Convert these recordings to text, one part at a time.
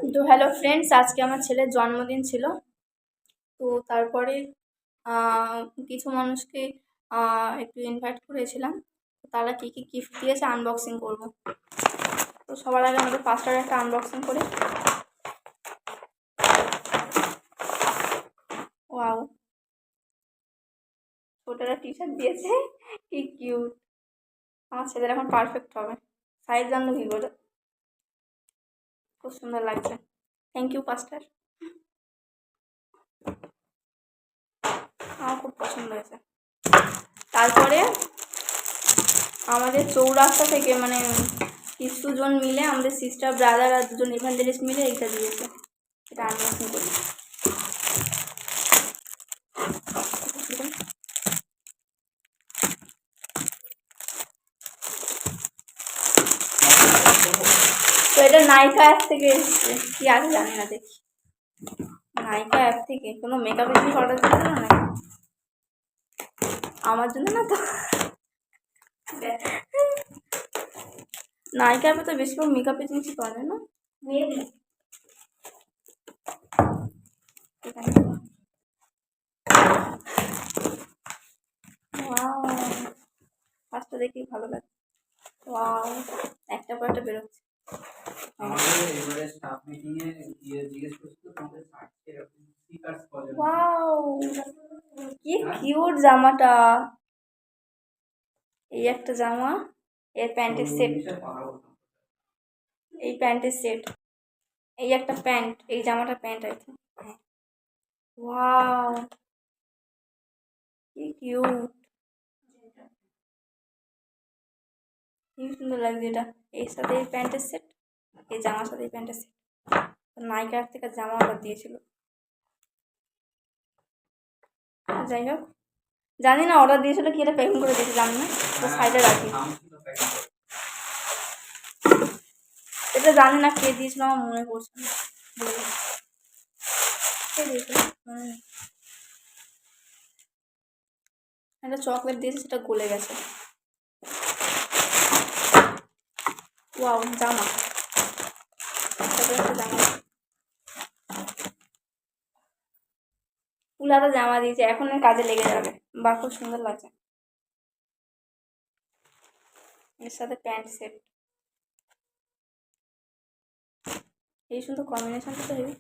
তো hello friends, আজকে আমার ছেলের জন্মদিন ছিল। তো তারপরে কিছু মানুষকে একটু ইনভাইট করেছিলাম। তো তারা কী কী গিফট দিয়েছে আনবক্সিং করব। তো সবার আগে আমাদের পাঁচটার একটা আনবক্সিং করি। ওয়াও, ছোটরা টি শার্ট দিয়েছে, কি কিউট। আমার ছেলের এখন পারফেক্ট হবে। সাইজ জানলো কী করে, খুব সুন্দর লাগছে। থ্যাংক ইউ পাস্টার, আমার খুব পছন্দ হয়েছে। তারপরে আমাদের চৌরাস্তা থেকে মানে কিছুজন মিলে, আমাদের সিস্টার ব্রাদার আর দুজন ইভাঞ্জেলিস্ট মিলে এইটা দিয়েছে। এটা আনবক্সিং করি। তো এটা নাইকা অ্যাপ থেকে এসেছে, কি আছে জানি না, দেখি। নাইকা অ্যাপ থেকে কোনো মেকআপ জিনিস অর্ডার দিতে না নাকি আমার জন্য? না তো, নাইকা অ্যাপে তো বেশিরভাগ মেকআপের জিনিসই পাওয়া যায় না। ফার্স্টটা দেখি ভালো লাগে। ওয়াও, একটা পর একটা বেরোচ্ছে। ওয়াও, কি কিউট জামাটা। এই একটা জামা, এর প্যান্টের সেট, এই প্যান্টের সেট, এই একটা প্যান্ট, এই জামাটা প্যান্ট আর কি। ওয়াও, কি কিউট, কি সুন্দর লাগছে এটা। এর সাথে এই প্যান্টের সেট, এই জামার সাথে এই প্যান্টের সেট। নাইকার থেকে জামা অর্ডার দিয়েছিল। যাই হোক, জানি না অর্ডার দিয়েছিল কি, এটা প্যাকিং করে দিয়েছে জানি না, তো সাইডে রাখি। এটা জানি না কে দিয়েছিল, আমার মনে পড়ছে না। কে দিয়েছিল? একটা চকলেট দিয়েছে, সেটা গলে গেছে। ওয়াও, জামা, একটা জামা, ফুলাতে জামা দিয়েছে, এখন কাজে লেগে যাবে। বা খুব সুন্দর লাগছে। এর সাথে প্যান্ট সেট, এই সুন্দর কম্বিনেশনটা তো হেভি।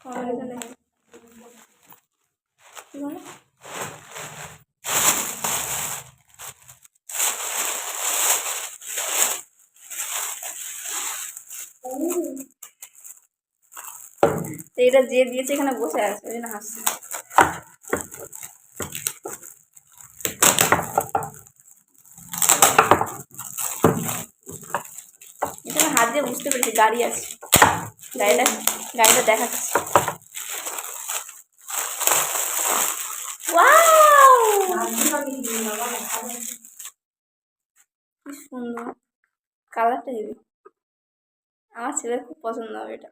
কম্বিনেশনটা হেভি, কি বলে? তো এটা যে দিয়েছে এখানে বসে আছে, ওই জন্য হাসছে। এটা হাত দিয়ে বুঝতে পেরেছি গাড়ি আছে, গাড়িটা দেখাচ্ছে। কি সুন্দর কালারটা, হেভি। আমার ছেলের খুব পছন্দ হবে এটা।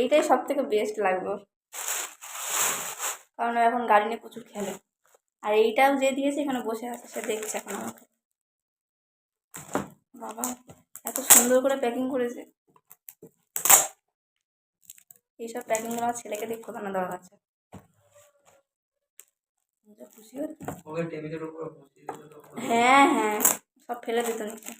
এইটাই সব থেকে বেস্ট লাগবে, কারণ এখন গাড়ি নিয়ে প্রচুর খেলে। আর এইটাও যে দিয়েছে এখানে বসে আছে, সে দেখছে এখন আমাকে। বাবা, এত সুন্দর করে প্যাকিং করেছে। এইসব প্যাকিং আমার ছেলেকে দেখে কোথাও দরকার আছে। খুশি হচ্ছে। হ্যাঁ হ্যাঁ, সব ফেলে দিত নিচে।